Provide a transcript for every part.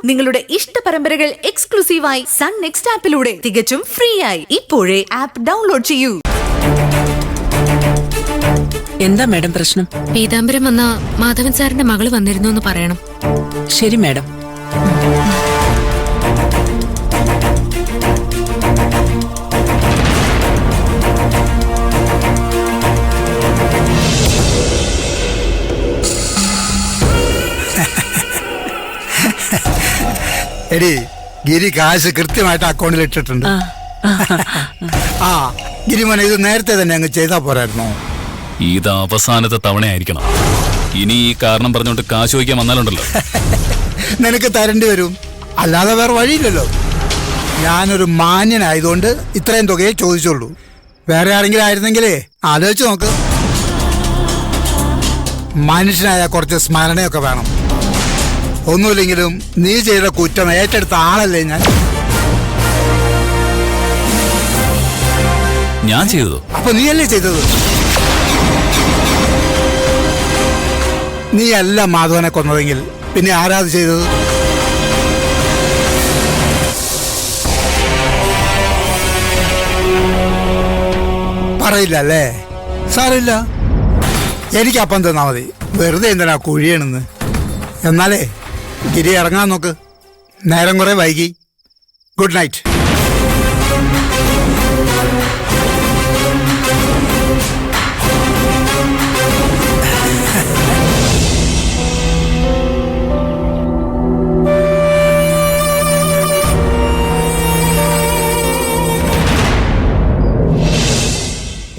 നിങ്ങളുടെ ഇഷ്ട പരമ്പരകൾ എക്സ്ക്ലൂസീവായി സൺ നെക്സ്റ്റ് ആപ്പിലൂടെ തികച്ചും ഫ്രീ ആയി ഇപ്പോഴേ ആപ്പ് ഡൗൺലോഡ് ചെയ്യൂ. എന്താ മാഡം പ്രശ്നം? പീതാംബരം വന്ന മാധവൻ സാറിന്റെ മകള് വന്നിരുന്നു എന്ന് പറയണം. ശരി മാഡം. എടി ഗിരി കാശ് കൃത്യമായിട്ട് അക്കൗണ്ടിൽ ഇട്ടിട്ടുണ്ട്. ആ ഗിരിമോനെ, ഇത് നേരത്തെ തന്നെ അങ്ങ് ചെയ്താ പോരായിരുന്നോ? ഇത് അവസാനത്തെ തവണയായിരിക്കണം. ഇനി ഈ കാരണം പറഞ്ഞോണ്ട് കാശ് വയ്ക്കാൻ വന്നാലുണ്ടല്ലോ. നിനക്ക് തരേണ്ടി വരും, അല്ലാതെ വേറെ വഴിയില്ലല്ലോ. ഞാനൊരു മാന്യനായതുകൊണ്ട് ഇത്രയും തുകയെ ചോദിച്ചുള്ളൂ. വേറെ ആരെങ്കിലും ആയിരുന്നെങ്കിലേ ആലോചിച്ച് നോക്ക്. മനുഷ്യനായ കുറച്ച് സ്മരണയൊക്കെ വേണം. ഒന്നുമില്ലെങ്കിലും നീ ചെയ്ത കുറ്റം ഏറ്റെടുത്ത ആളല്ലേ ഞാൻ. ഞാൻ ചെയ്തതോ? അപ്പൊ നീയല്ലേ ചെയ്തത്? നീ അല്ല മാധവനെ കൊന്നതെങ്കിൽ പിന്നെ ആരാത് ചെയ്തത്? പറയില്ല അല്ലേ? സാറില്ല, എനിക്കപ്പം തന്നാ മതി. വെറുതെ എന്തിനാ കുഴിയണെന്ന്. എന്നാലേ ഗിരി ഇറങ്ങാൻ നോക്ക്. നേരം കുറെ വൈകി. Good night.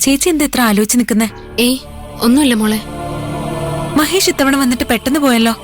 ചേച്ചി എന്താ ഇത്ര ആലോചിച്ച് നിൽക്കുന്നേ? ഏയ് ഒന്നുമില്ല മോളെ. മഹേഷ് ഇത്തവണ വന്നിട്ട് പെട്ടെന്ന് പോയല്ലോ.